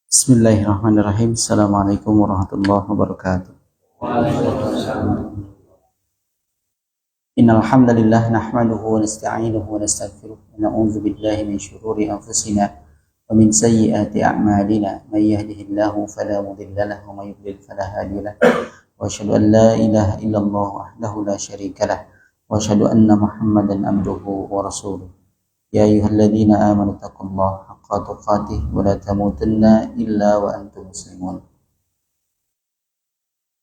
Bismillahirrahmanirrahim. Assalamualaikum warahmatullahi wabarakatuh. Innal hamdalillah nahmaduhu wa nasta'inuhu wa nastaghfiruh wa na'udzu billahi min shururi anfusina wa min sayyiati a'malina. May yahdihillahu fala mudilla lahu wa may yudlil fala hadiya lahu. Wa asyhadu an la ilaha illallah wahdahu la syarika lah wa asyhadu anna Muhammadan abduhu wa rasuluh. Ya ayyuhalladzina amanu taqullaha haqqa tuqatih wa la tamutunna illa wa antum muslimun.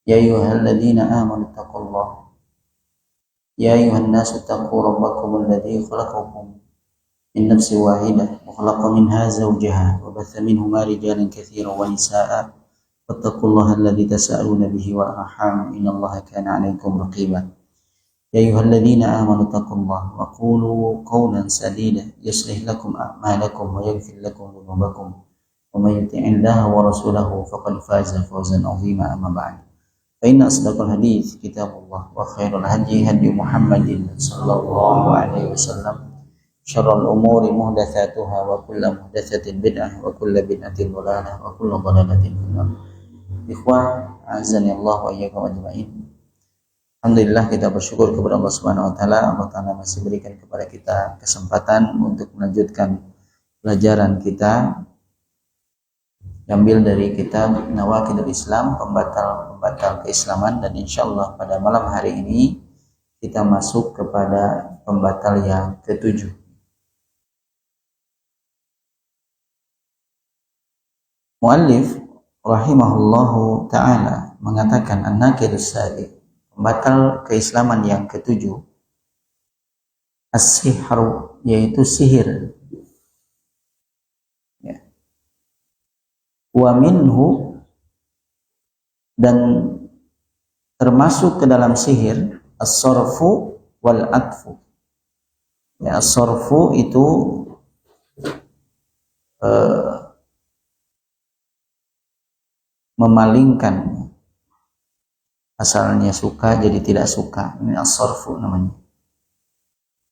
Ya ayyuhalladzina amanu taqullaha Ya ayyuhan nasu taqu rabbakum alladzi khalaqakum min nafsin wahidah wa khalaqa minha zawjaha wa batha minhuma rijalan katsiran wa nisaa'a wattaqullaha alladzi tasaaluna bihi wal arham innallaha kana 'alaykum raqiba. Ya ayyuhalladzina amanu taqullaha wa qulu qawlan sadida yuslih lakum a'malakum wa yaghfir lakum dhunubakum wa may yuti'illaha wa rasulahu faqad faza fawzan 'azima amma ba'd. Fa inna asdaqal hadits kitabullah wa khairul hadi hadi Muhammadin sallallahu alaihi wasallam. Syarrul umuri muhdatsatuha wa kullu muhdatsatin bid'ah wa kullu bid'atin dhalalah wa kullu dhalalatin finnar. Ikhwah, azani Allah wa iyyakum ajma'in. Alhamdulillah, kita bersyukur kepada Allah Subhanahu wa taala. Allah Taala masih berikan kepada kita kesempatan untuk melanjutkan pelajaran kita diambil dari kitab Nawaqidul Islam, pembatal keislaman, dan insyaallah pada malam hari ini kita masuk kepada pembatal yang ketujuh. Muallif rahimahullahu taala mengatakan an-naqidus sabi, pembatal keislaman yang ketujuh, as-sihru, yaitu sihir. Wa minhu, dan termasuk ke dalam sihir, as-sarfu wal atfu. Ya, as-sarfu itu memalingkan, asalnya suka jadi tidak suka, ini as-sarfu namanya.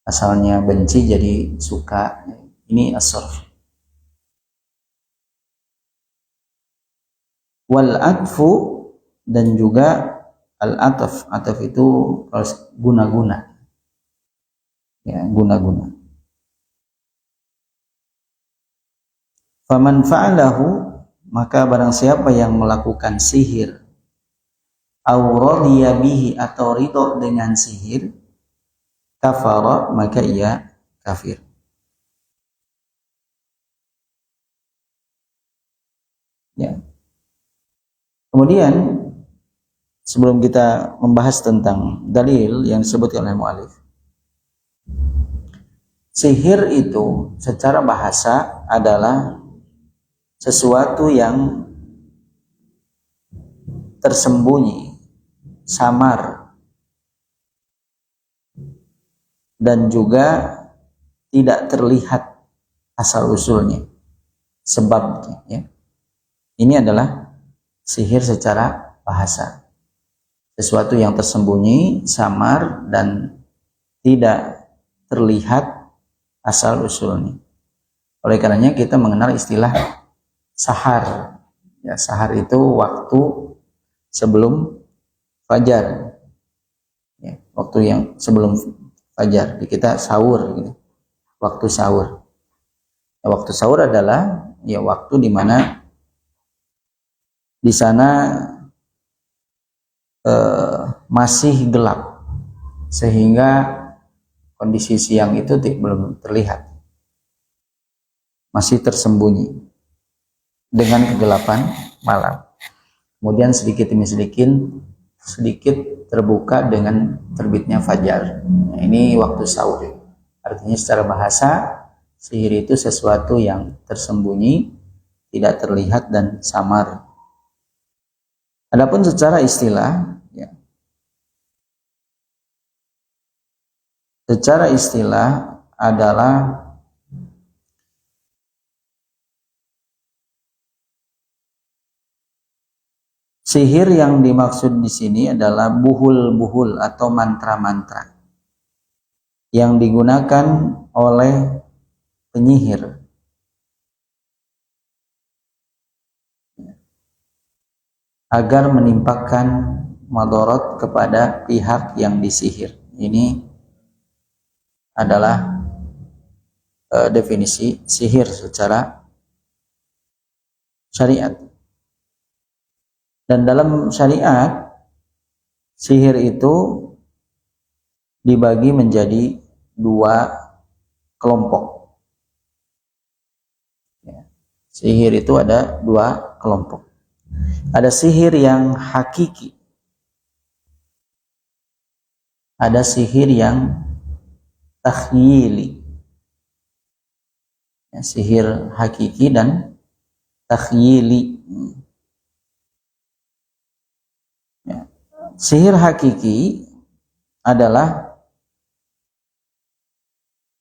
Asalnya benci jadi suka, ini as-sarfu. Wal atfu, dan juga al-ataf. Ataf itu guna-guna, ya, guna-guna. Faman fa'alahu, maka barang siapa yang melakukan sihir, aw radiya bihi, atau ridho dengan sihir, kafara, maka ia kafir. Ya. Kemudian sebelum kita membahas tentang dalil yang disebutkan oleh mu'alif, sihir itu secara bahasa adalah sesuatu yang tersembunyi, samar, dan juga tidak terlihat asal usulnya, sebabnya. Ya. Ini adalah sihir secara bahasa, sesuatu yang tersembunyi, samar, dan tidak terlihat asal usulnya. Oleh karenanya kita mengenal istilah sahar. Ya, sahar itu waktu sebelum fajar. Ya, waktu yang sebelum fajar. Kita sahur, gitu. Waktu sahur. Ya, waktu sahur adalah ya waktu di mana di sana masih gelap, sehingga kondisi siang itu belum terlihat, masih tersembunyi dengan kegelapan malam. Kemudian sedikit demi sedikit terbuka dengan terbitnya fajar. Nah, ini waktu sahur. Artinya secara bahasa, sihir itu sesuatu yang tersembunyi, tidak terlihat, dan samar. Adapun secara istilah, ya, secara istilah adalah sihir yang dimaksud di sini adalah buhul-buhul atau mantra-mantra yang digunakan oleh penyihir agar menimpakan madorot kepada pihak yang disihir. Ini adalah definisi sihir secara syariat. Dan dalam syariat, sihir itu dibagi menjadi dua kelompok. Sihir itu ada dua kelompok. Ada sihir yang hakiki, ada sihir yang takhyili. Sihir hakiki dan takhyili. Sihir hakiki adalah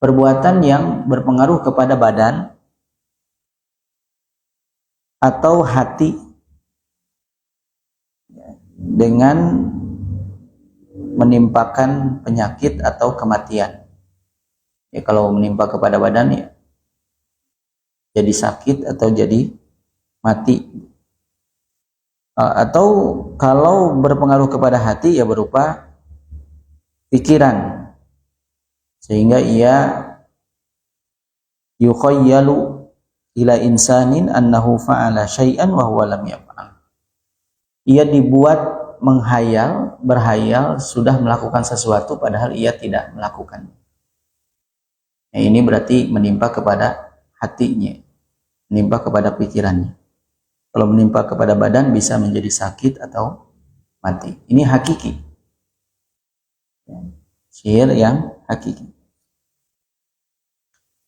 perbuatan yang berpengaruh kepada badan atau hati dengan menimpakan penyakit atau kematian. Ya, kalau menimpa kepada badan ya jadi sakit atau jadi mati. Atau kalau berpengaruh kepada hati ya berupa pikiran, sehingga ia yukhayyalu ila insanin annahu fa'ala syai'an wa huwa lam yaf'al. Ia dibuat menghayal, berhayal sudah melakukan sesuatu padahal ia tidak melakukan. Nah, ini berarti menimpa kepada hatinya, menimpa kepada pikirannya. Kalau menimpa kepada badan bisa menjadi sakit atau mati. Ini hakiki. Sihir yang hakiki.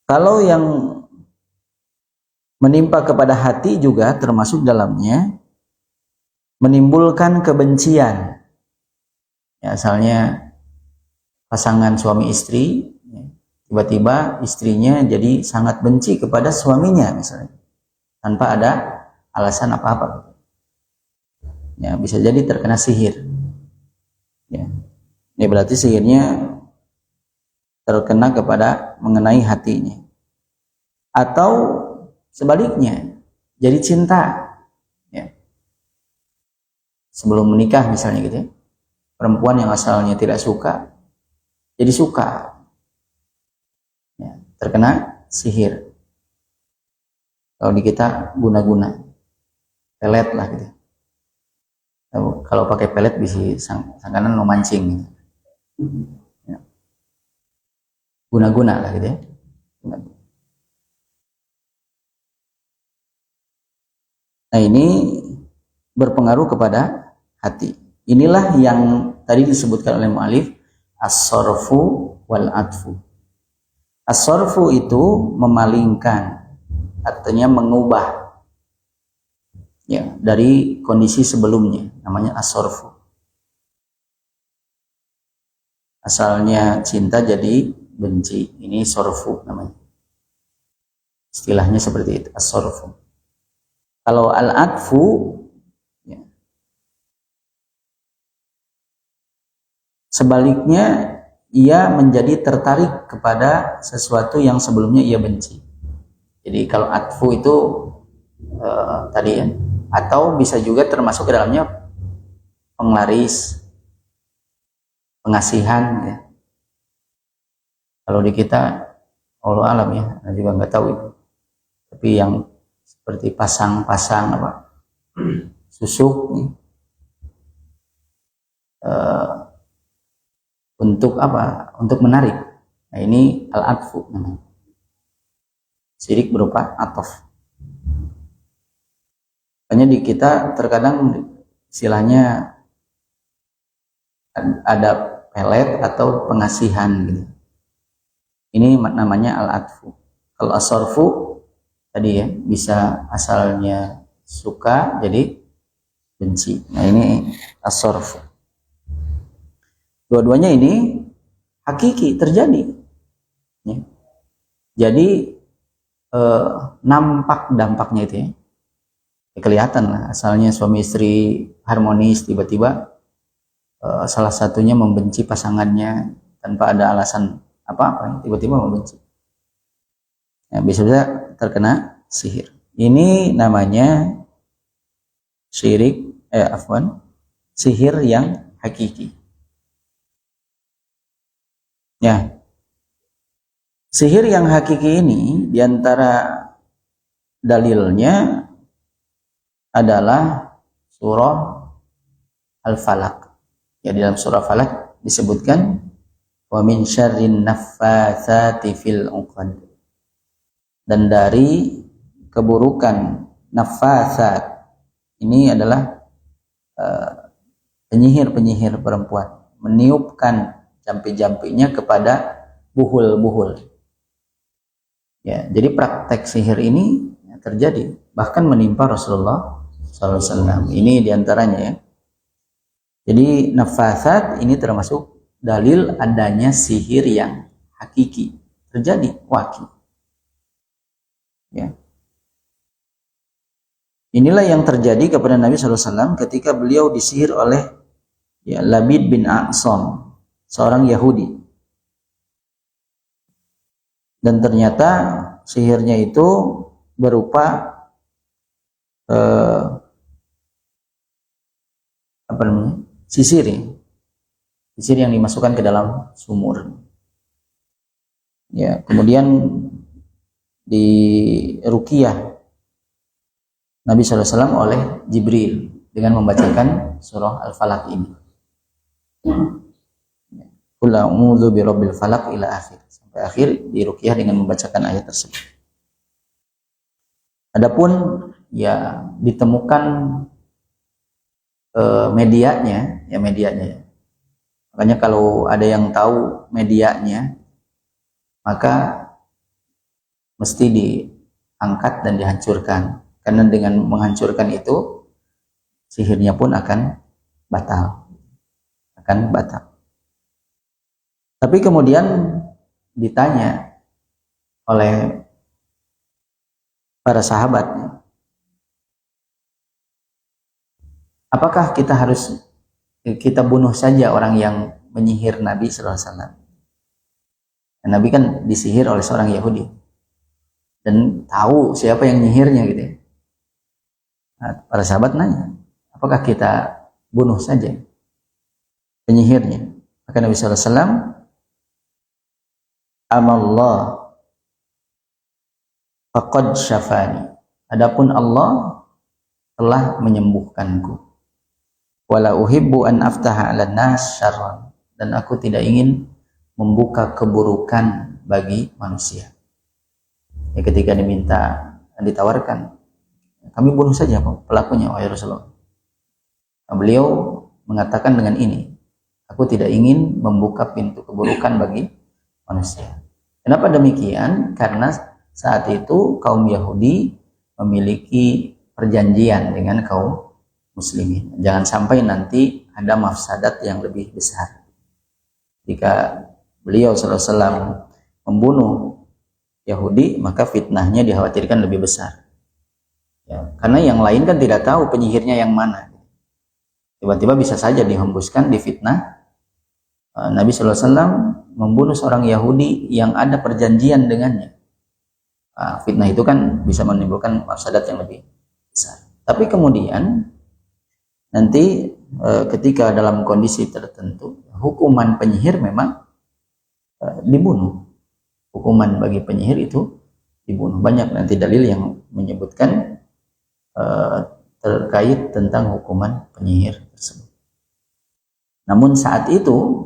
Kalau yang menimpa kepada hati juga termasuk dalamnya menimbulkan kebencian. Ya, asalnya pasangan suami istri, tiba-tiba istrinya jadi sangat benci kepada suaminya misalnya, tanpa ada alasan apa-apa. Ya, bisa jadi terkena sihir. Ya. Ini berarti sihirnya terkena kepada mengenai hatinya. Atau sebaliknya, jadi cinta. Ya. Sebelum menikah misalnya gitu ya. Perempuan yang asalnya tidak suka jadi suka. Ya, terkena sihir. Kalau di kita guna-guna, pelet lah gitu. Kalau pakai pelet bisa sangkanan mau mancing gitu. Ya. Guna-guna lah gitu ya. Nah, ini berpengaruh kepada hati. Inilah yang tadi disebutkan oleh mu'alif as-sarfu wal atfu. As-sarfu itu memalingkan, artinya mengubah ya dari kondisi sebelumnya, namanya as-sarfu. Asalnya cinta jadi benci, ini sarfu namanya. Istilahnya seperti itu, as-sarfu. Kalau al-atfu ya, sebaliknya ia menjadi tertarik kepada sesuatu yang sebelumnya ia benci. Jadi kalau atfu itu tadi ya, atau bisa juga termasuk ke dalamnya penglaris, pengasihan ya. Kalau di kita Allah alam ya, saya juga nggak tahu itu. Tapi yang seperti pasang-pasang apa susuk nih, untuk apa? Untuk menarik. Nah, ini al-atfu namanya. Sirik berupa atof. Makanya di kita terkadang istilahnya ada pelet atau pengasihan gitu. Ini namanya al-atfu. Kalau as-sarfu tadi ya, bisa asalnya suka jadi benci. Nah, ini as-sarfu. Dua-duanya ini hakiki terjadi. Ya. Jadi nampak dampaknya itu ya. Kelihatan lah, asalnya suami istri harmonis, tiba-tiba salah satunya membenci pasangannya tanpa ada alasan apa-apa, tiba-tiba membenci. Ya, bisa terkena sihir. Ini namanya syirik, sihir yang hakiki. Ya, sihir yang hakiki ini diantara dalilnya adalah surah Al-Falaq. Ya, di dalam surah Falaq disebutkan wa min syarrin naffatsati fil 'uqad. Dan dari keburukan naffatsat, ini adalah penyihir-penyihir perempuan, meniupkan jampi-jampinya kepada buhul-buhul. Ya, jadi praktek sihir ini terjadi, bahkan menimpa Rasulullah SAW. Ini diantaranya ya. Jadi nafasat ini termasuk dalil adanya sihir yang hakiki, terjadi, waqi. Ya. Inilah yang terjadi kepada Nabi SAW ketika beliau disihir oleh Labid bin A'sam, seorang Yahudi. Dan ternyata sihirnya itu berupa sisir yang dimasukkan ke dalam sumur. Ya, kemudian di ruqyah Nabi SAW oleh Jibril dengan membacakan surah Al-Falaq ini. Qul a'udzu birabbil falaq ila akhir. Sampai akhir di ruqyah dengan membacakan ayat tersebut. Adapun ya ditemukan medianya. Makanya kalau ada yang tahu medianya, maka mesti diangkat dan dihancurkan. Karena dengan menghancurkan itu sihirnya pun akan batal. Tapi kemudian ditanya oleh para sahabat, apakah kita bunuh saja orang yang menyihir Nabi SAW? Nabi kan disihir oleh seorang Yahudi dan tahu siapa yang nyihirnya gitu ya. Nah, para sahabat nanya, apakah kita bunuh saja penyihirnya? Maka Nabi SAW, amallah faqad syafani. Adapun Allah telah menyembuhkanku. Wala uhibbu an aftaha 'alan nas syarran. Dan aku tidak ingin membuka keburukan bagi manusia. Ya, ketika ditawarkan, kami bunuh saja pelakunya, wahai Rasulullah. Nah, beliau mengatakan dengan ini, aku tidak ingin membuka pintu keburukan bagi manusia. Kenapa demikian? Karena saat itu kaum Yahudi memiliki perjanjian dengan kaum muslimin. Jangan sampai nanti ada mafsadat yang lebih besar. Jika beliau SAW membunuh Yahudi, maka fitnahnya dikhawatirkan lebih besar. Ya, karena yang lain kan tidak tahu penyihirnya yang mana. Tiba-tiba bisa saja dihembuskan, difitnah. Nabi SAW membunuh seorang Yahudi yang ada perjanjian dengannya. Fitnah itu kan bisa menimbulkan mafsadat yang lebih besar. Tapi kemudian nanti ketika dalam kondisi tertentu, hukuman penyihir memang dibunuh. Hukuman bagi penyihir itu dibunuh. Banyak nanti dalil yang menyebutkan terkait tentang hukuman penyihir tersebut. Namun saat itu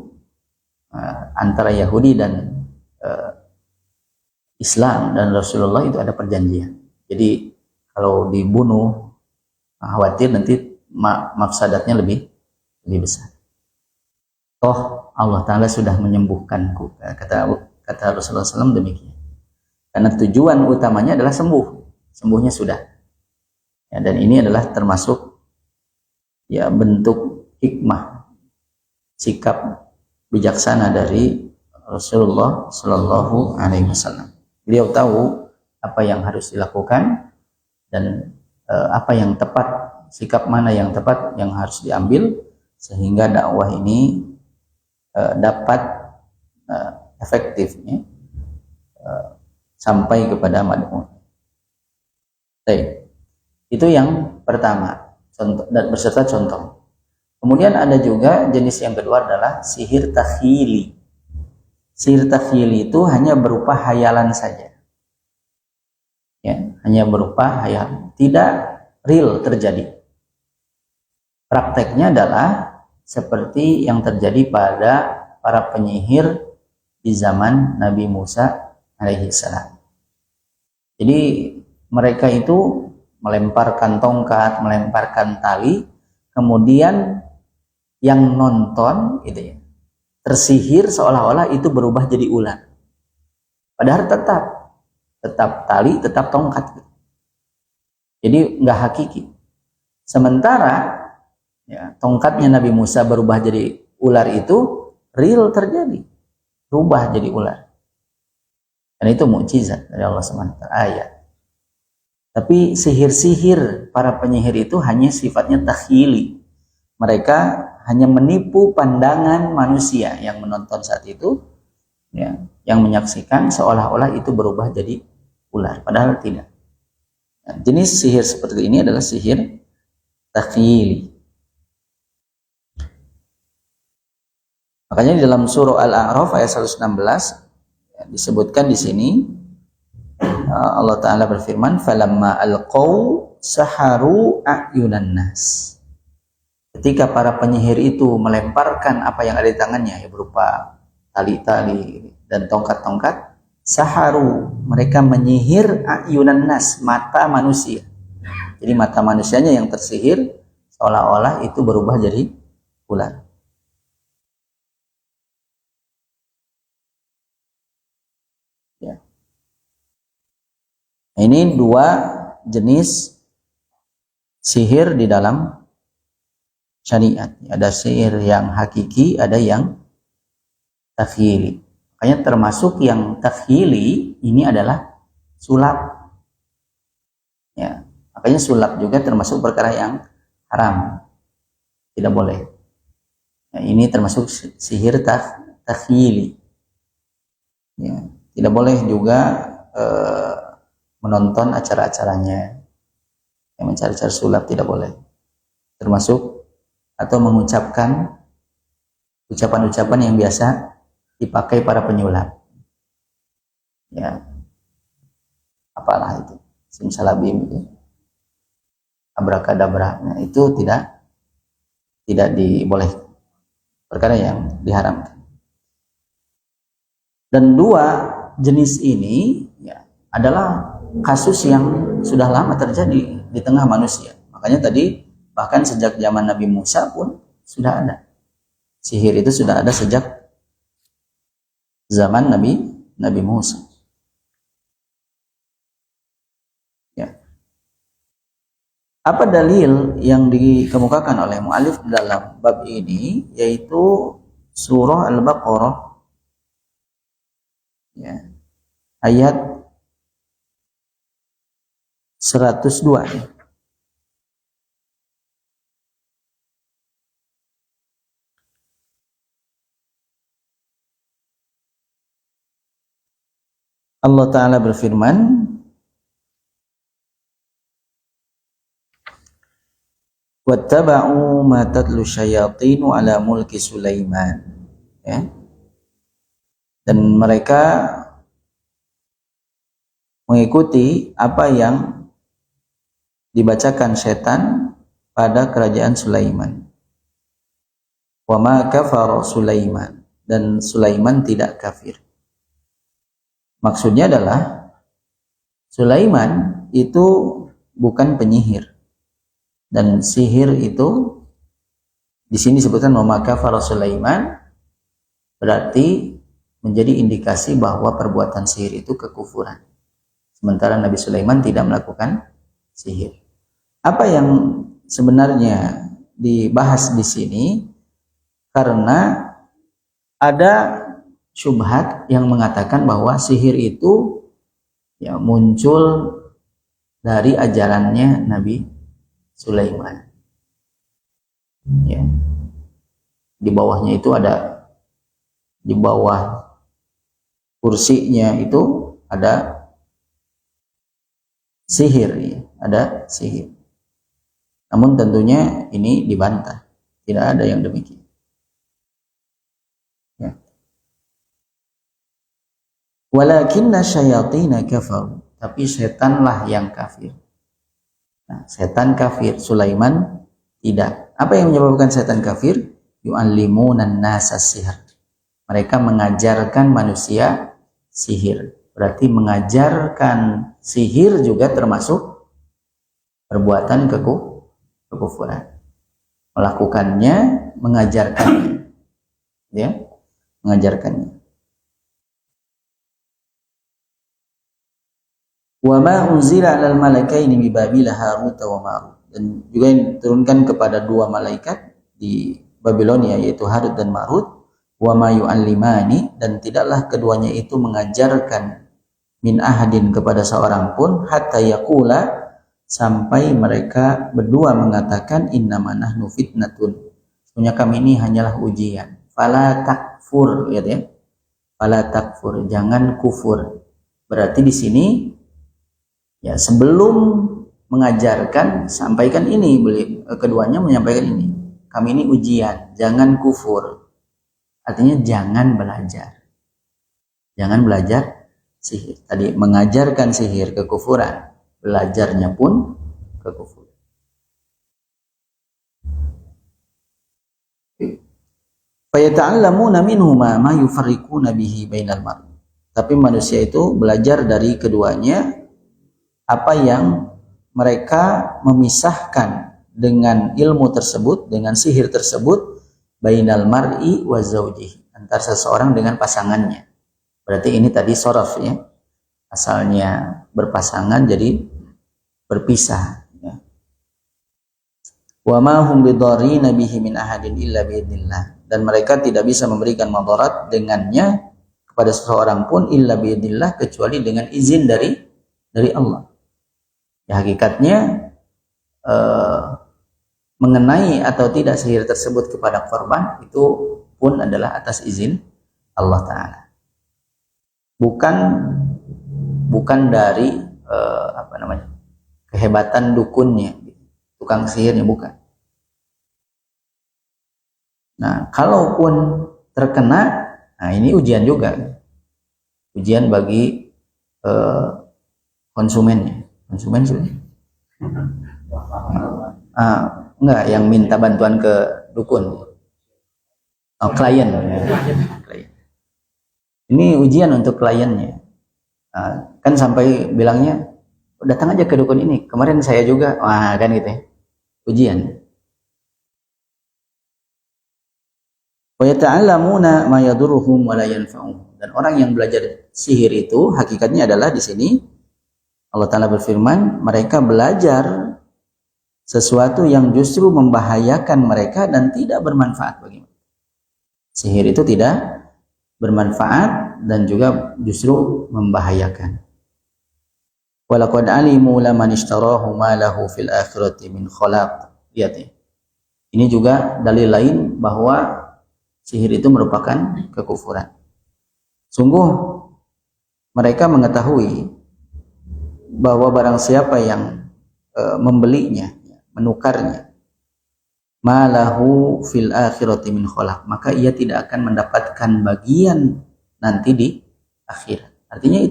antara Yahudi dan Islam dan Rasulullah itu ada perjanjian. Jadi kalau dibunuh, khawatir nanti mafsadatnya lebih besar. Toh Allah Ta'ala sudah menyembuhkanku, kata Rasulullah SAW demikian. Karena tujuan utamanya adalah sembuhnya sudah. Ya, dan ini adalah termasuk ya bentuk hikmah, sikap bijaksana dari Rasulullah Shallallahu Alaihi Wasallam. Beliau tahu apa yang harus dilakukan dan apa yang tepat, sikap mana yang tepat yang harus diambil sehingga dakwah ini dapat efektif sampai kepada mad'un. Itu yang pertama, contoh dan berserta contoh. Kemudian ada juga jenis yang kedua adalah sihir takhyili. Sihir takhyili itu hanya berupa hayalan saja. Ya, hanya berupa hayal, tidak real terjadi. Prakteknya adalah seperti yang terjadi pada para penyihir di zaman Nabi Musa alaihissalam. Jadi mereka itu melemparkan tongkat, melemparkan tali, kemudian yang nonton gitu ya, tersihir seolah-olah itu berubah jadi ular. Padahal tetap tali, tetap tongkat. Jadi nggak hakiki. Sementara ya, tongkatnya Nabi Musa berubah jadi ular itu real terjadi, berubah jadi ular. Dan itu mukjizat dari Allah SWT, ayat. Tapi sihir-sihir para penyihir itu hanya sifatnya takhyili. Mereka hanya menipu pandangan manusia yang menonton saat itu, ya, yang menyaksikan seolah-olah itu berubah jadi ular, padahal tidak. Nah, jenis sihir seperti ini adalah sihir takhyili. Makanya di dalam surah Al-A'raf ayat 116 ya, disebutkan di sini Allah Ta'ala berfirman, falamma alqaw saharu a'yunan nas. Ketika para penyihir itu melemparkan apa yang ada di tangannya, ya, berupa tali-tali dan tongkat-tongkat, saharu, mereka menyihir a'yunan nas, mata manusia. Jadi mata manusianya yang tersihir seolah-olah itu berubah jadi ular. Ya. Nah, ini dua jenis sihir di dalam syariat. Ada sihir yang hakiki, ada yang takhyili. Makanya termasuk yang takhyili ini adalah sulap. Ya, makanya sulap juga termasuk perkara yang haram. Tidak boleh. Nah, ini termasuk sihir takhyili. Ya, tidak boleh juga menonton acara-acaranya. Yang mencari-cari sulap tidak boleh. Termasuk atau mengucapkan ucapan-ucapan yang biasa dipakai para penyulap. Ya. Apalah itu? Simsalabim itu. Abrakadabra. Nah, itu tidak diboleh. Perkara yang diharamkan. Dan dua jenis ini ya, adalah kasus yang sudah lama terjadi di tengah manusia. Makanya tadi bahkan sejak zaman Nabi Musa pun sudah ada. Sihir itu sudah ada sejak zaman Nabi Musa. Ya. Apa dalil yang dikemukakan oleh mu'alif dalam bab ini, yaitu surah Al-Baqarah ya, ayat 102 ya. Allah Ta'ala berfirman, wattaba'u ma tatlu syayatinu ala mulki Sulaiman. Ya. Dan mereka mengikuti apa yang dibacakan setan pada kerajaan Sulaiman. Wa ma kafara Sulaiman, dan Sulaiman tidak kafir. Maksudnya adalah Sulaiman itu bukan penyihir, dan sihir itu di sini disebutkan wa ma kafara Sulaiman, berarti menjadi indikasi bahwa perbuatan sihir itu kekufuran. Sementara Nabi Sulaiman tidak melakukan sihir. Apa yang sebenarnya dibahas di sini, karena ada syubhat yang mengatakan bahwa sihir itu ya muncul dari ajarannya Nabi Sulaiman. Ya. Di bawahnya itu ada, di bawah kursinya itu ada sihir, ya. Ada sihir. Namun tentunya ini dibantah, tidak ada yang demikian. Ya. Walakinna syayatina kafaru, tapi setanlah yang kafir. Nah, setan kafir, Sulaiman tidak. Apa yang menyebabkan setan kafir? Yu'allimunan nasa sihr. Mereka mengajarkan manusia sihir. Berarti mengajarkan sihir juga termasuk perbuatan kekufuran. Melakukannya, mengajarkannya. Ya, mengajarkannya. Wa ma unzila 'alal malakaini bi Babila Harut wa Marut, dan juga yang diturunkan kepada dua malaikat di Babilonia yaitu Harut dan Marut. Wa ma yu'allimani, dan tidaklah keduanya itu mengajarkan min ahadin kepada seorang pun hatta yaqula, sampai mereka berdua mengatakan innama nahnu fitnatun, sesungguhnya kami ini hanyalah ujian. Fala takfur, lihat ya. Fala takfur, jangan kufur. Berarti di sini ya, sebelum mengajarkan sampaikan ini, keduanya menyampaikan ini. Kami ini ujian, jangan kufur. Artinya jangan belajar. Jangan belajar sihir. Tadi mengajarkan sihir kekufuran, belajarnya pun kekufuran. Fayata'allamuna minhuma ma yufarriquna bihi bainal mar'i. Tapi manusia itu belajar dari keduanya apa yang mereka memisahkan dengan ilmu tersebut, dengan sihir tersebut, bainal mar'i wa zawjihi, antara seseorang dengan pasangannya. Berarti ini tadi sorof ya, asalnya berpasangan jadi berpisah ya. Wa ma hum bidarrina bihi min ahadin illa biidznillah, dan mereka tidak bisa memberikan madarat dengannya kepada seseorang pun illa biidznillah, kecuali dengan izin dari Allah. Ya, hakikatnya mengenai atau tidak sihir tersebut kepada korban itu pun adalah atas izin Allah Ta'ala, bukan dari kehebatan dukunnya, tukang sihirnya, bukan. Nah, kalaupun terkena, nah ini ujian juga, ujian bagi konsumennya. Konsumen sudah. Enggak, yang minta bantuan ke dukun. Oh, klien. Ini ujian untuk kliennya. Kan sampai bilangnya, datang aja ke dukun ini. Kemarin saya juga, wah kan gitu ya. Ujian. Wa yata'allamuna ma yadurruhum wa la yanfa'uhum. Dan orang yang belajar sihir itu hakikatnya adalah di sini Allah Ta'ala berfirman, mereka belajar sesuatu yang justru membahayakan mereka dan tidak bermanfaat bagi mereka. Sihir itu tidak bermanfaat dan juga justru membahayakan. Walaqad alimu laman ishtarahu ma lahu fil akhirati min khalaq. Lihat ya. Ini juga dalil lain bahwa sihir itu merupakan kekufuran. Sungguh mereka mengetahui bahwa barang siapa yang membelinya, menukarnya, malahu fil akhirati min khalaq, maka ia tidak akan mendapatkan bagian nanti di akhirat. Artinya ia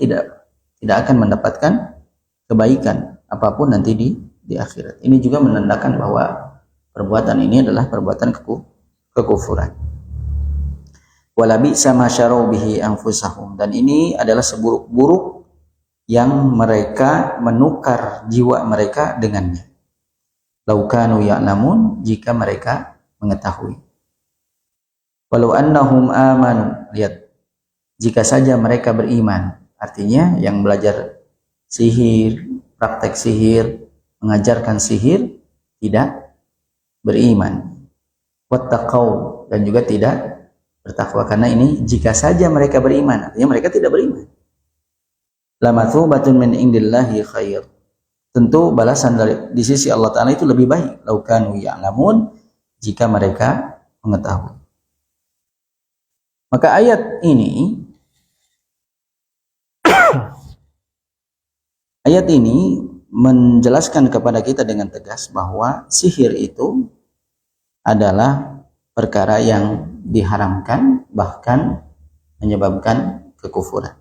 tidak akan mendapatkan kebaikan apapun nanti di akhirat. Ini juga menandakan bahwa perbuatan ini adalah perbuatan kekufuran. Wala bi'sa ma syarau bihi anfusahum, dan ini adalah seburuk-buruk yang mereka menukar jiwa mereka dengannya. Laukanu ya'lamun, jika mereka mengetahui. Walau annahum amanu, lihat, jika saja mereka beriman, artinya yang belajar sihir, praktek sihir, mengajarkan sihir, tidak beriman. Wattaqau, dan juga tidak bertakwa, karena ini jika saja mereka beriman, artinya mereka tidak beriman. Lamathubatun min indillahi khair, tentu balasan di sisi Allah Ta'ala itu lebih baik. Laukanu ya'lamun, jika mereka mengetahui. Maka ayat ini menjelaskan kepada kita dengan tegas bahwa sihir itu adalah perkara yang diharamkan, bahkan menyebabkan kekufuran.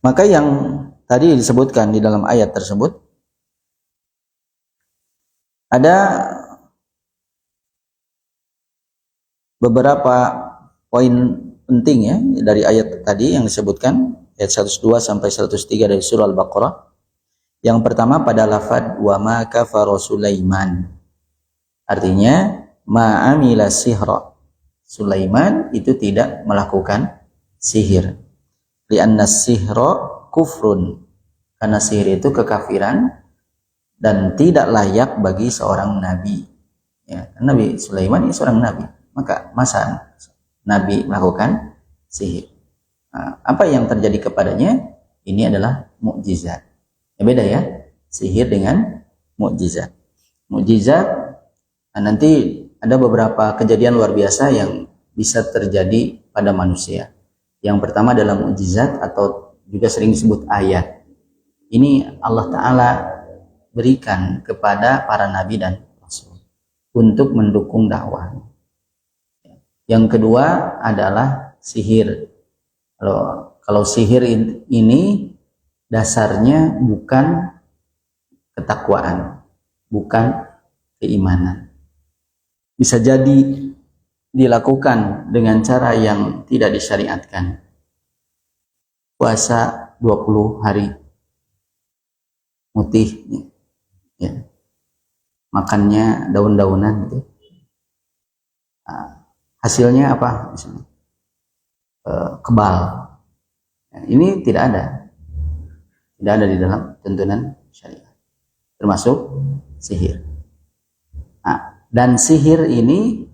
Maka yang tadi disebutkan di dalam ayat tersebut, ada beberapa poin penting ya dari ayat tadi yang disebutkan, ayat 102 sampai 103 dari surah Al-Baqarah. Yang pertama pada lafaz wa ma kafara Sulaiman. Artinya ma amila sihra. Sulaiman itu tidak melakukan sihir. Li'anna sihra kufrun. Karena sihir itu kekafiran dan tidak layak bagi seorang nabi. Ya, Nabi Sulaiman ini seorang nabi. Maka masa nabi melakukan sihir? Nah, apa yang terjadi kepadanya? Ini adalah mukjizat. Ya, beda ya, sihir dengan mukjizat. Mukjizat, nah, nanti ada beberapa kejadian luar biasa yang bisa terjadi pada manusia. Yang pertama adalah mukjizat atau juga sering disebut ayat. Ini Allah Ta'ala berikan kepada para nabi dan rasul untuk mendukung dakwah. Yang kedua adalah sihir. Kalau sihir ini dasarnya bukan ketakwaan, bukan keimanan. Bisa jadi dilakukan dengan cara yang tidak disyariatkan. Puasa 20 hari mutih, ya. Makannya daun-daunan gitu. Hasilnya apa? Misalnya kebal. Nah, ini tidak ada di dalam tuntunan syariat, termasuk sihir. Nah, dan sihir ini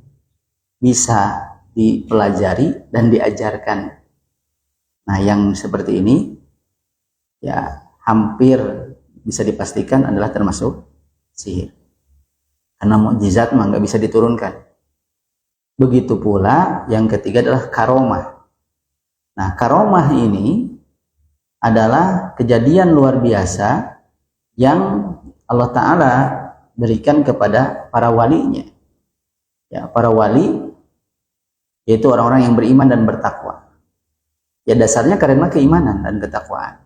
bisa dipelajari dan diajarkan. Nah, yang seperti ini ya hampir bisa dipastikan adalah termasuk sihir. Karena mukjizat mah nggak bisa diturunkan. Begitu pula yang ketiga adalah karomah. Nah, karomah ini adalah kejadian luar biasa yang Allah Ta'ala berikan kepada para walinya. Ya, para wali yaitu orang-orang yang beriman dan bertakwa. Ya, dasarnya karena keimanan dan ketakwaan.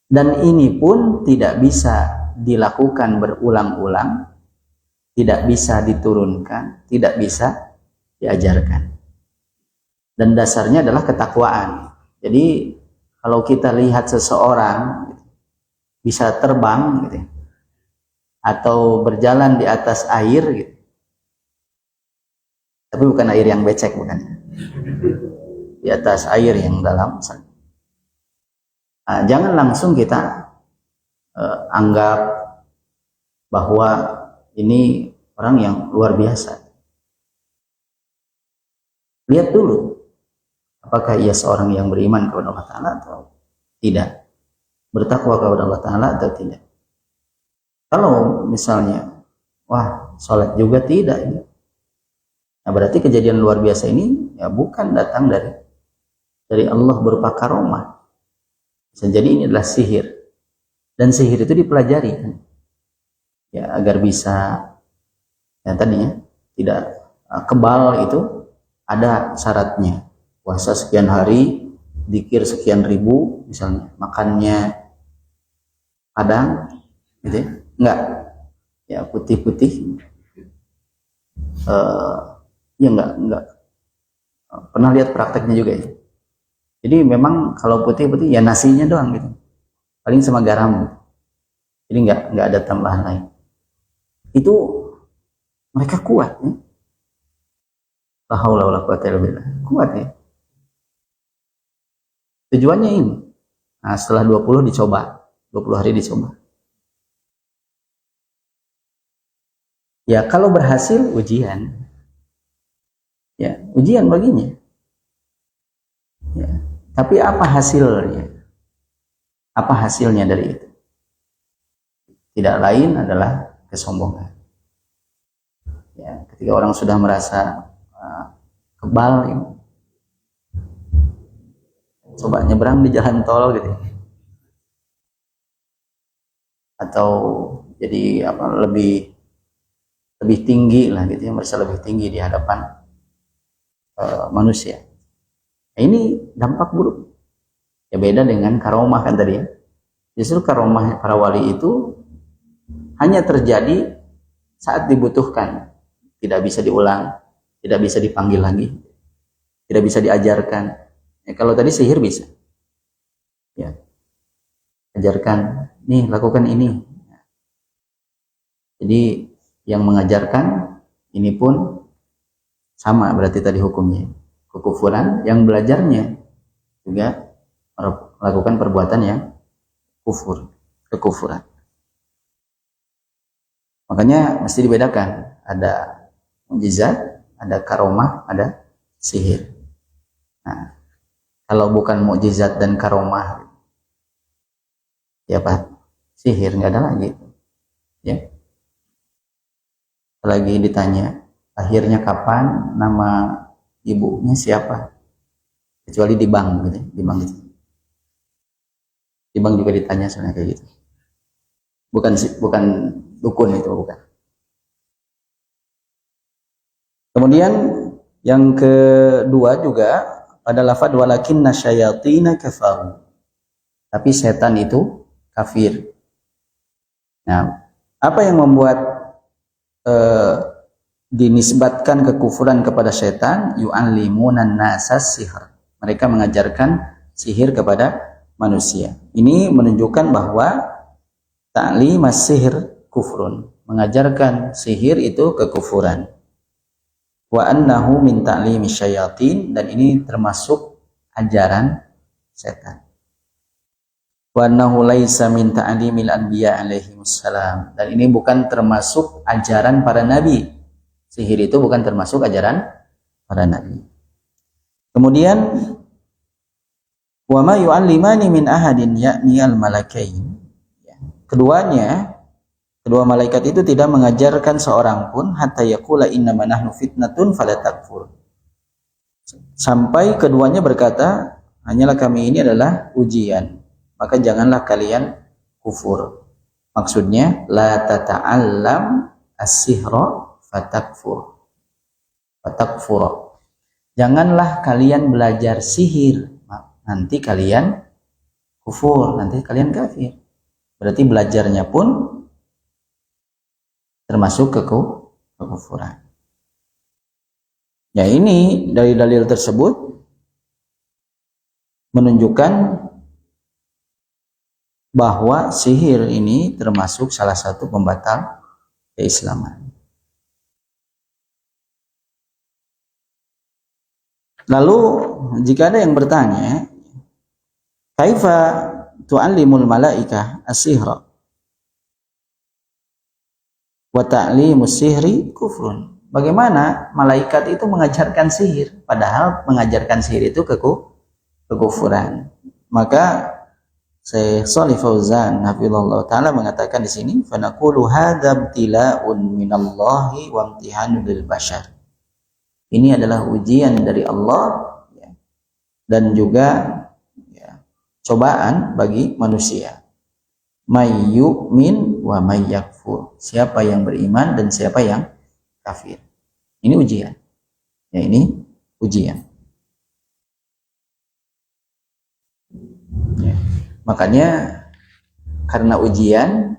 Dan ini pun tidak bisa dilakukan berulang-ulang, tidak bisa diturunkan, tidak bisa diajarkan. Dan dasarnya adalah ketakwaan. Jadi kalau kita lihat seseorang bisa terbang gitu, atau berjalan di atas air gitu, tapi bukan air yang becek, bukan, di atas air yang dalam. Nah, jangan langsung kita anggap bahwa ini orang yang luar biasa. Lihat dulu apakah ia seorang yang beriman kepada Allah Ta'ala atau tidak, bertakwa kepada Allah Ta'ala atau tidak. Kalau misalnya wah sholat juga tidak, nah berarti kejadian luar biasa ini ya bukan datang dari Allah berupa karomah. Bisa jadi ini adalah sihir, dan sihir itu dipelajari kan? Ya agar bisa yang tadinya tidak kebal. Itu ada syaratnya, puasa sekian hari, zikir sekian ribu misalnya, makannya kadang gitu ya? Enggak ya putih-putih, ya enggak pernah lihat prakteknya juga ya. Jadi memang kalau putih-putih ya nasinya doang gitu, paling sama garam gitu. Jadi enggak ada tambahan lain. Itu mereka kuat ya. La haula wala quwata illa billah. Kuat ya. Tujuannya ini. Nah, setelah 20 hari dicoba. Ya, kalau berhasil ujian. Ya, ujian baginya. Ya, tapi apa hasilnya? Apa hasilnya dari itu? Tidak lain adalah kesombongan. Ya, ketika orang sudah merasa kebal, ya, coba nyebrang di jalan tol gitu, atau jadi lebih tinggi lah gitu ya, merasa lebih tinggi di hadapan manusia. Nah, ini dampak buruk. Ya beda dengan karomah kan tadi ya. Justru karomah para wali itu hanya terjadi saat dibutuhkan, tidak bisa diulang, tidak bisa dipanggil lagi, tidak bisa diajarkan. Ya, kalau tadi sihir bisa, ya ajarkan, nih lakukan ini. Jadi yang mengajarkan ini pun sama berarti tadi hukumnya kekufuran, yang belajarnya juga melakukan perbuatan yang kekufuran. Makanya mesti dibedakan, ada mukjizat, ada karomah, ada sihir. Nah, kalau bukan mukjizat dan karomah, ya Pak, sihir nggak ada lagi. Ya. Lagi ditanya, akhirnya kapan, nama ibunya siapa? Kecuali di bank gitu, di bank gitu. Di bank juga ditanya soalnya kayak gitu. Bukan dukun itu, bukan. Kemudian yang kedua juga pada lafaz walakinna syayatina kafaru. Tapi setan itu kafir. Nah, apa yang membuat dinisbatkan kekufuran kepada setan? Yu'allimunan nasas sihr. Mereka mengajarkan sihir kepada manusia. Ini menunjukkan bahwa ta'lim as-sihr kufrun. Mengajarkan sihir itu kekufuran. Wa annahu min ta'limi syayatin, dan ini termasuk ajaran setan. Wa annahu laisa min ta'limil anbiya alaihi wassalam, dan ini bukan termasuk ajaran para nabi. Sihir itu bukan termasuk ajaran para nabi. Kemudian wa ma yu'allimani min ahadin ya'ni al-malakain. Kedua malaikat itu tidak mengajarkan seorang pun hatta yaqula innama nahnu fitnatun fala takfur. Sampai keduanya berkata, hanyalah kami ini adalah ujian, maka janganlah kalian kufur. Maksudnya la tata'allam as-sihra fatakfur. Janganlah kalian belajar sihir, nanti kalian kufur, nanti kalian kafir. Berarti belajarnya pun termasuk kekufuran. Ya, ini dari dalil tersebut menunjukkan bahwa sihir ini termasuk salah satu pembatal keislaman. Lalu jika ada yang bertanya, kaifa tu'allimul malaikah as-sihra wa ta'limus sihri kufrun. Bagaimana malaikat itu mengajarkan sihir, padahal mengajarkan sihir itu kekufuran. Maka Syekh Shalih Fauzan hafizallahu taala mengatakan di sini, fa naqulu hadza ibtila'un minallahi wa imtihanun lil bashar. Ini adalah ujian dari Allah, ya, dan juga ya, cobaan bagi manusia. May yu'min wa may yakfur. Siapa yang beriman dan siapa yang kafir. Ini ujian. Ya, ini ujian. Ya. Makanya karena ujian,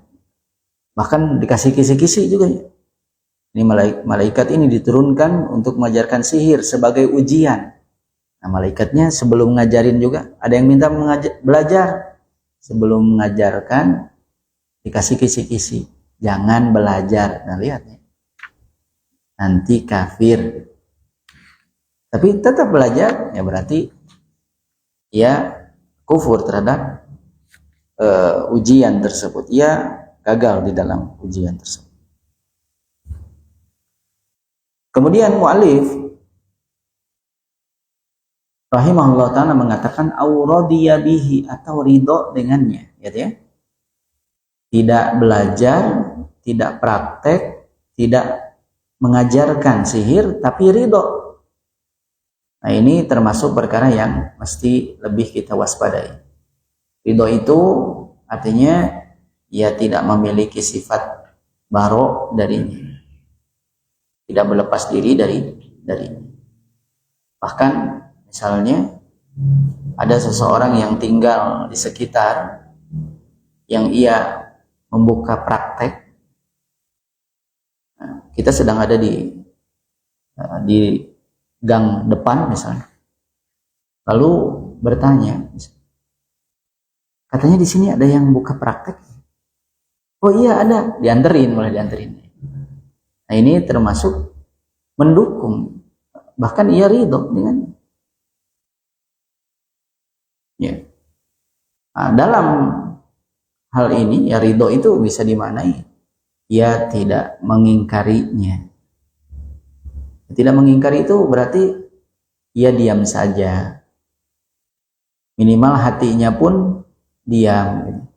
bahkan dikasih kisi-kisi juga. Ini malaikat ini diturunkan untuk mengajarkan sihir sebagai ujian. Nah, malaikatnya sebelum ngajarin juga ada yang minta belajar. Sebelum mengajarkan dikasih kisi-kisi, jangan belajar. Nah, lihat ya, nanti kafir. Tapi tetap belajar, ya berarti ya kufur terhadap ujian tersebut. Ya gagal di dalam ujian tersebut. Kemudian mu'alif rahimahullah ta'ala mengatakan auradiya bihi, atau ridho dengannya, gitu ya. Tidak belajar, tidak praktek, tidak mengajarkan sihir tapi ridho. Nah, ini termasuk perkara yang mesti lebih kita waspadai. Ridho itu artinya ia tidak memiliki sifat baro darinya, tidak berlepas diri darinya. Bahkan misalnya ada seseorang yang tinggal di sekitar yang ia membuka praktek. Nah, kita sedang ada di gang depan misalnya, lalu bertanya, katanya di sini ada yang buka praktek. Oh iya ada, mulai dianterin. Nah, ini termasuk mendukung, bahkan ia ridho dengan ya. Nah, dalam hal ini ya ridho itu bisa dimaknai ia tidak mengingkarinya. Tidak mengingkari itu berarti ia diam saja, minimal hatinya pun diam.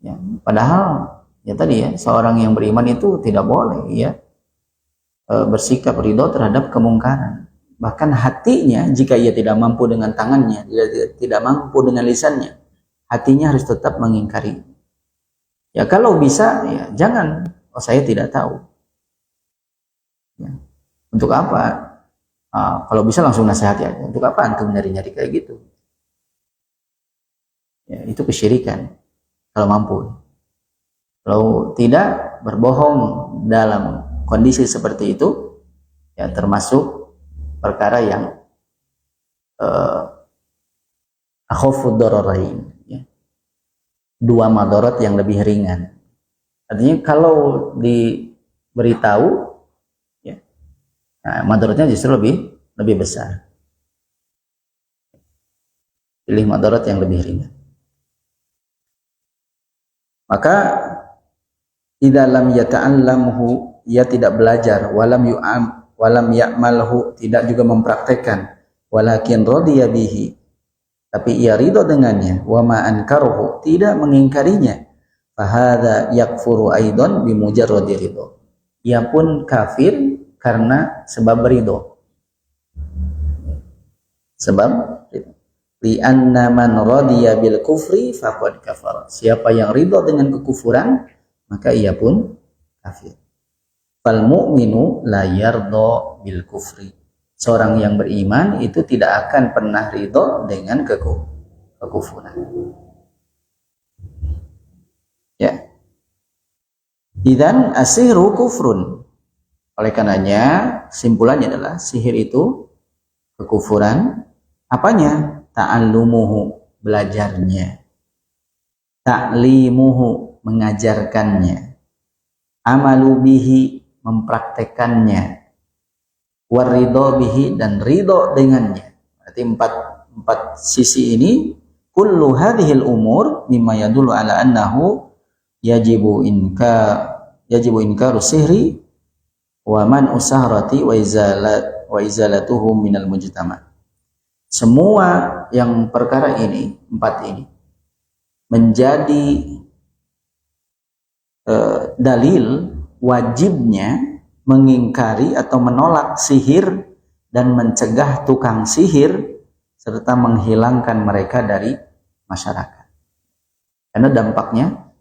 Ya, padahal ya tadi ya, seorang yang beriman itu tidak boleh ya bersikap ridho terhadap kemungkaran. Bahkan hatinya, jika ia tidak mampu dengan tangannya, tidak mampu dengan lisannya, hatinya harus tetap mengingkari. Ya kalau bisa ya jangan, oh saya tidak tahu. Ya. Untuk apa? Kalau bisa langsung nasihati aja. Untuk apa antum nyari-nyari kayak gitu? Ya, itu kesyirikan. Kalau mampu. Kalau tidak, berbohong dalam kondisi seperti itu, ya termasuk perkara yang akhafud dararain, ya. Dua madarat yang lebih ringan. Artinya kalau diberitahu, ya, nah, madaratnya justru lebih besar. Pilih madarat yang lebih ringan. Maka idza lam yata'allamhu, ia tidak belajar, walam ya'malhu, tidak juga mempraktekkan, walakin radiya bihi, tapi ia ridho dengannya, wa ma ankaruhu, tidak mengingkarinya, fahadza yakfuru aidan bimujarradi ridho, ia pun kafir karena sebab ridho. Sebab li'anna man radiya bil kufri faqad kafara, siapa yang ridho dengan kekufuran maka ia pun kafir. Fal mu'minu la yardha bil kufri, seorang yang beriman itu tidak akan pernah ridho dengan kekufuran. Ya. Idzan asihru kufrun, oleh karenanya simpulannya adalah sihir itu kekufuran. Apanya? Ta'allumuhu, belajarnya. Ta'limuhu, mengajarkannya. Amalu bihi, mempraktekannya. Waridho bihi, dan ridho dengannya. Berarti empat sisi ini, kullu hadhil umur mimma yadullu ala annahu yajibu inkaru sihri wa man usahrati wa izalatuhu minal mujtama. Semua yang perkara ini, empat ini, menjadi dalil wajibnya mengingkari atau menolak sihir dan mencegah tukang sihir serta menghilangkan mereka dari masyarakat. Karena dampaknya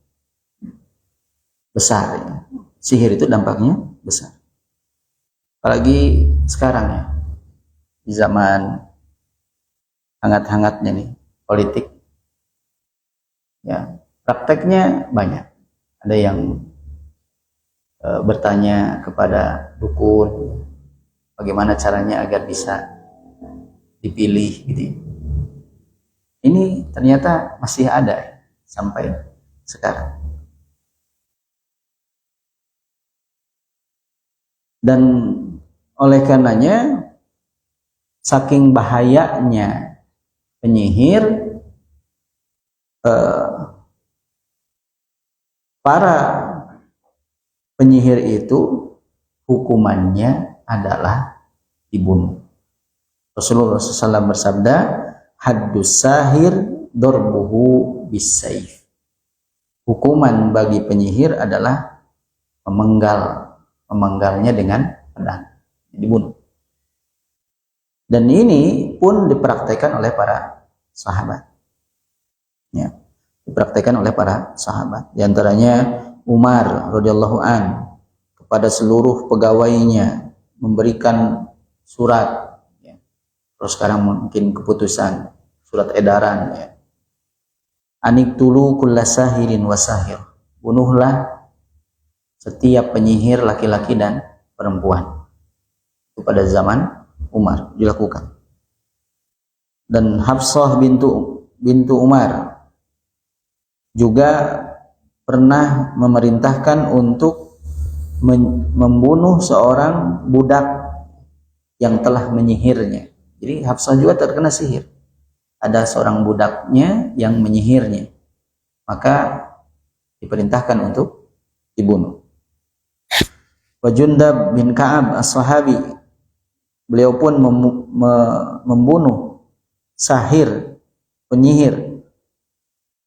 besar ya. Sihir itu dampaknya besar. Apalagi sekarang ya, di zaman hangat-hangatnya nih politik, ya prakteknya banyak. Ada yang bertanya kepada dukun bagaimana caranya agar bisa dipilih gitu. Ini ternyata masih ada sampai sekarang. Dan oleh karenanya saking bahayanya penyihir, para penyihir itu hukumannya adalah dibunuh. Rasulullah SAW bersabda, haddus sahir dorbuhu bisayf. Hukuman bagi penyihir adalah memenggal memenggalnya dengan pedang, dibunuh. Dan ini pun dipraktekkan oleh para sahabat. Ya, dipraktekkan oleh para sahabat. Di antaranya Umar radhiyallahu an kepada seluruh pegawainya memberikan surat. Ya. Terus sekarang mungkin keputusan surat edaran. Ya. Aniktulu kulla sahirin wasahir. Bunuhlah setiap penyihir laki-laki dan perempuan. Itu pada zaman Umar dilakukan. Dan Hafsah bintu Umar juga pernah memerintahkan untuk membunuh seorang budak yang telah menyihirnya. Jadi Hafsah juga terkena sihir. Ada seorang budaknya yang menyihirnya. Maka diperintahkan untuk dibunuh. Wa Jundab bin Ka'ab as-Sahabi, beliau pun membunuh sahir, penyihir,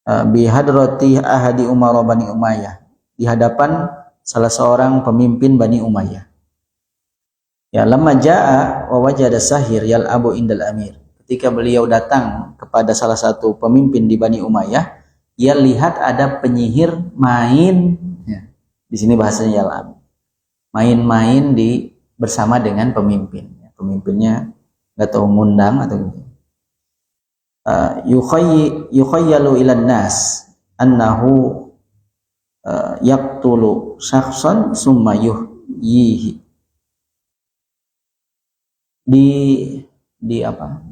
bihadrati ahadi Umar Bani Umayyah, di hadapan salah seorang pemimpin Bani Umayyah. Ya, lamma jaa wa wajada sahir yal'abu indal amir. Ketika beliau datang kepada salah satu pemimpin di Bani Umayyah, ia lihat ada penyihir main. Ya, di sini bahasanya yal'ab. Main-main bersama dengan pemimpin. Ya, pemimpinnya nggak tahu ngundang atau gitu. Yukhayyalu ilan nas annahu yaqtulu syakhsan summa yuhyihi.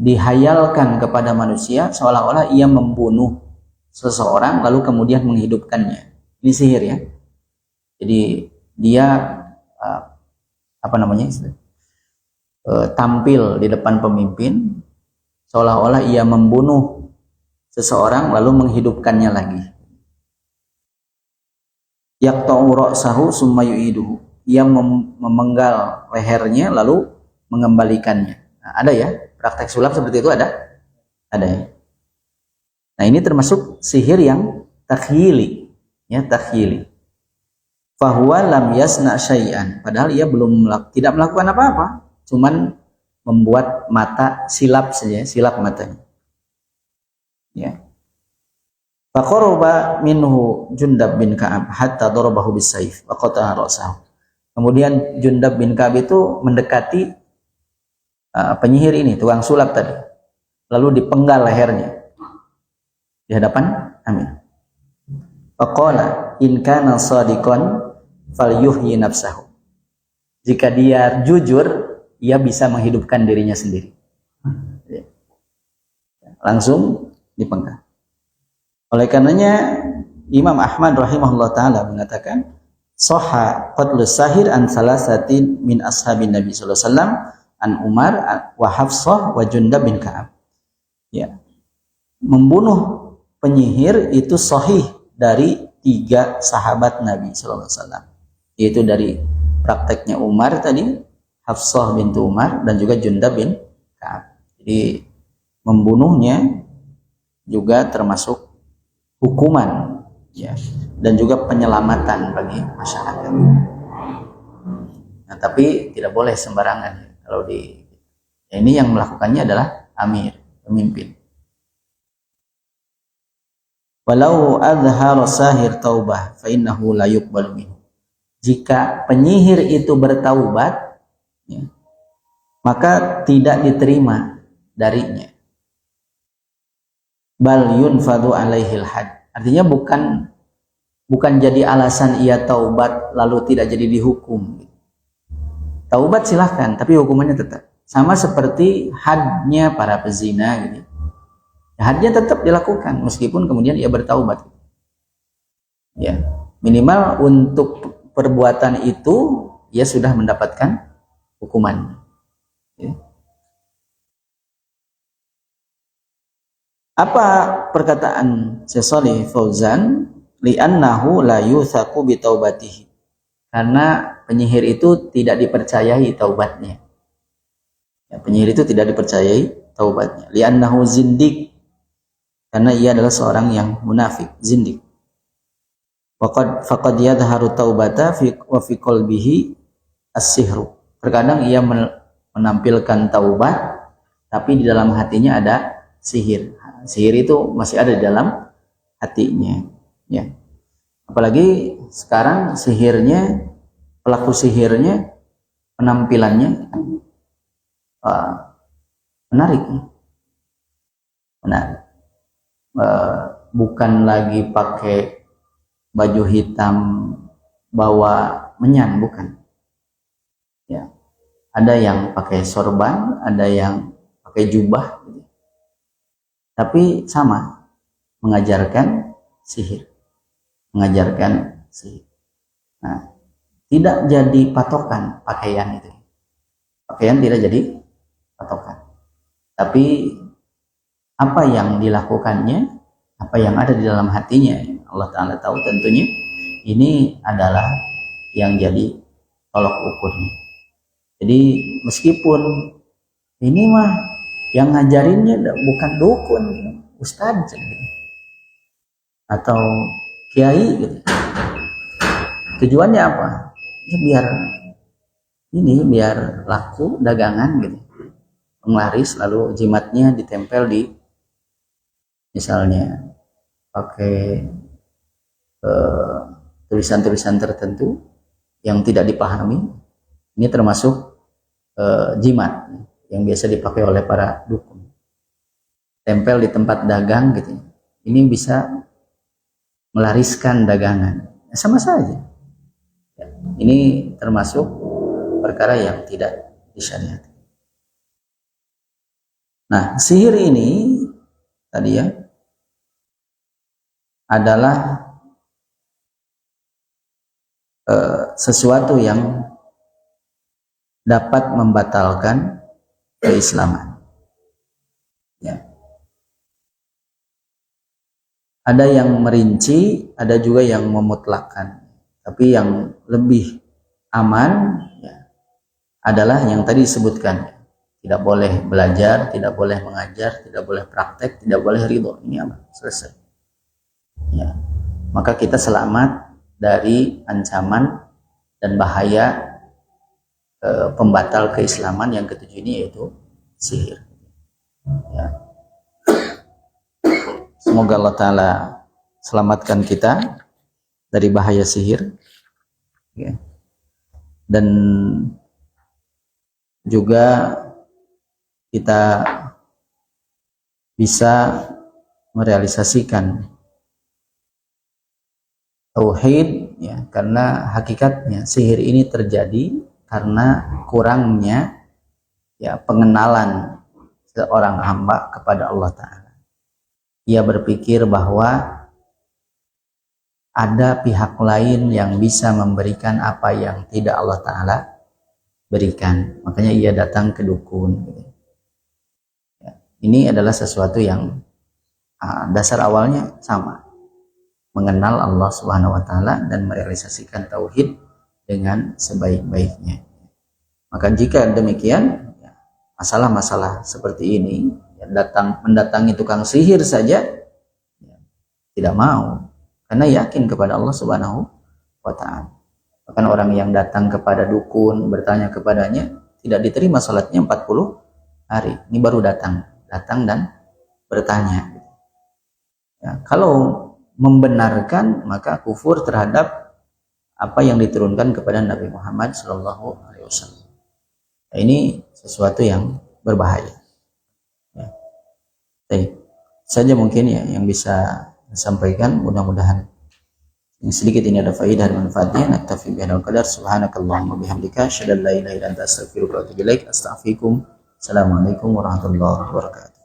Dihayalkan kepada manusia seolah-olah ia membunuh seseorang lalu kemudian menghidupkannya. Ini sihir ya. Jadi dia tampil di depan pemimpin seolah-olah ia membunuh seseorang lalu menghidupkannya lagi. Yaqta'u ra'sahu summa yu'iduhu. Ia memenggal lehernya lalu mengembalikannya. Nah, ada ya praktek sulap seperti itu, ada ya. Nah, ini termasuk sihir yang takhyili, ya, takhyili. Fahuwa lam yasna syai'an, padahal ia tidak melakukan apa-apa, cuman membuat mata silap saja, silap matanya. Ya. Faqaraba minhu Jundab bin Ka'ab hatta darabahu bis-saif wa qata'a ra'sahu. Kemudian Jundab bin Ka'ab itu mendekati penyihir ini, tukang sulap tadi, lalu dipenggal lehernya di hadapan Amir. Faqala in kana shadiqan falyuhyi nafsahu. Jika dia jujur, ia bisa menghidupkan dirinya sendiri. Langsung dipenggal. Oleh karenanya Imam Ahmad rahimahullah taala mengatakan sahha qatlus sahir an salasatin min ashabin Nabi sallallahu alaihi wasallam an Umar wa Hafsah wa Jundab bin Ka'ab. Ya. Membunuh penyihir itu sahih dari 3 sahabat Nabi sallallahu alaihi wasallam. Yaitu dari prakteknya Umar tadi, Hafsah bintu Umar, dan juga Jundab bin Ka'ab. Jadi membunuhnya juga termasuk hukuman, ya, dan juga penyelamatan bagi masyarakat. Nah, tapi tidak boleh sembarangan. Kalau ini yang melakukannya adalah amir, pemimpin. Walau azhara sahir taubah fa innahu la yuqbalu minhu. Jika penyihir itu bertaubat, ya, maka tidak diterima darinya. Bal yunfadu alaihil had. Artinya bukan jadi alasan ia taubat lalu tidak jadi dihukum. Taubat silahkan, tapi hukumannya tetap sama seperti hadnya para pezina gitu. Hadnya tetap dilakukan meskipun kemudian ia bertaubat. Ya, minimal untuk perbuatan itu ia sudah mendapatkan hukuman. Ya. Apa perkataan Syekh Shalih Fauzan? Li'annahu la yuthaqu bi taubatihi. Karena penyihir itu tidak dipercayai taubatnya. Ya, penyihir itu tidak dipercayai taubatnya. Li'annahu zindik. Karena ia adalah seorang yang munafik, zindik. Faqad yadharu taubata wa fi qalbihi as-sihru. Terkadang ia menampilkan taubat, tapi di dalam hatinya ada sihir. Sihir itu masih ada di dalam hatinya, ya. Apalagi sekarang sihirnya, pelaku sihirnya, penampilannya menarik. Bukan lagi pakai baju hitam bawa menyan, bukan. Ya, ada yang pakai sorban, ada yang pakai jubah, tapi sama mengajarkan sihir. Nah, tidak jadi patokan pakaian itu. Pakaian tidak jadi patokan. Tapi apa yang dilakukannya, apa yang ada di dalam hatinya, Allah Ta'ala tahu tentunya. Ini adalah yang jadi tolok ukurnya. Jadi meskipun ini mah yang ngajarinnya bukan dukun, ustadz gitu, atau kiai gitu. Tujuannya apa? Ya biar laku dagangan gitu, penglaris, lalu jimatnya ditempel di, misalnya pakai tulisan-tulisan tertentu yang tidak dipahami. Ini termasuk jimat yang biasa dipakai oleh para dukun, tempel di tempat dagang gitu. Ini bisa melariskan dagangan, sama saja. Ya, ini termasuk perkara yang tidak disyariatkan. Nah, sihir ini tadi ya adalah sesuatu yang dapat membatalkan keislaman. Ya. Ada yang merinci, ada juga yang memutlakkan. Tapi yang lebih aman ya, adalah yang tadi disebutkan. Tidak boleh belajar, tidak boleh mengajar, tidak boleh praktek, tidak boleh ridho. Ini aman, selesai. Ya. Maka kita selamat dari ancaman dan bahaya pembatal keislaman yang ketujuh ini, yaitu sihir. Ya. Semoga Allah Ta'ala selamatkan kita dari bahaya sihir, ya. Dan juga kita bisa merealisasikan tauhid, ya, karena hakikatnya sihir ini terjadi karena kurangnya ya pengenalan seorang hamba kepada Allah Ta'ala. Ia berpikir bahwa ada pihak lain yang bisa memberikan apa yang tidak Allah Ta'ala berikan. Makanya ia datang ke dukun. Ya, ini adalah sesuatu yang dasar awalnya sama. Mengenal Allah Subhanahu wa Ta'ala dan merealisasikan tauhid dengan sebaik-baiknya. Maka jika demikian, masalah-masalah seperti ini, yang mendatangi tukang sihir saja ya, tidak mau, karena yakin kepada Allah Subhanahu wa Ta'ala. Bahkan orang yang datang kepada dukun bertanya kepadanya, tidak diterima salatnya 40 hari. Ini baru datang dan bertanya. Ya, kalau membenarkan, maka kufur terhadap apa yang diturunkan kepada Nabi Muhammad SAW. Nah, ini sesuatu yang berbahaya. Ya. Baik, saja mungkin ya yang bisa disampaikan. Mudah-mudahan yang sedikit ini ada faedah dan manfaatnya. Naktafi bihadzal qadar. Subhanakallahumma bihamdika asyhadu an la ilaha illa anta astaghfiruka wa atubu ilaik. Assalamualaikum warahmatullahi wabarakatuh.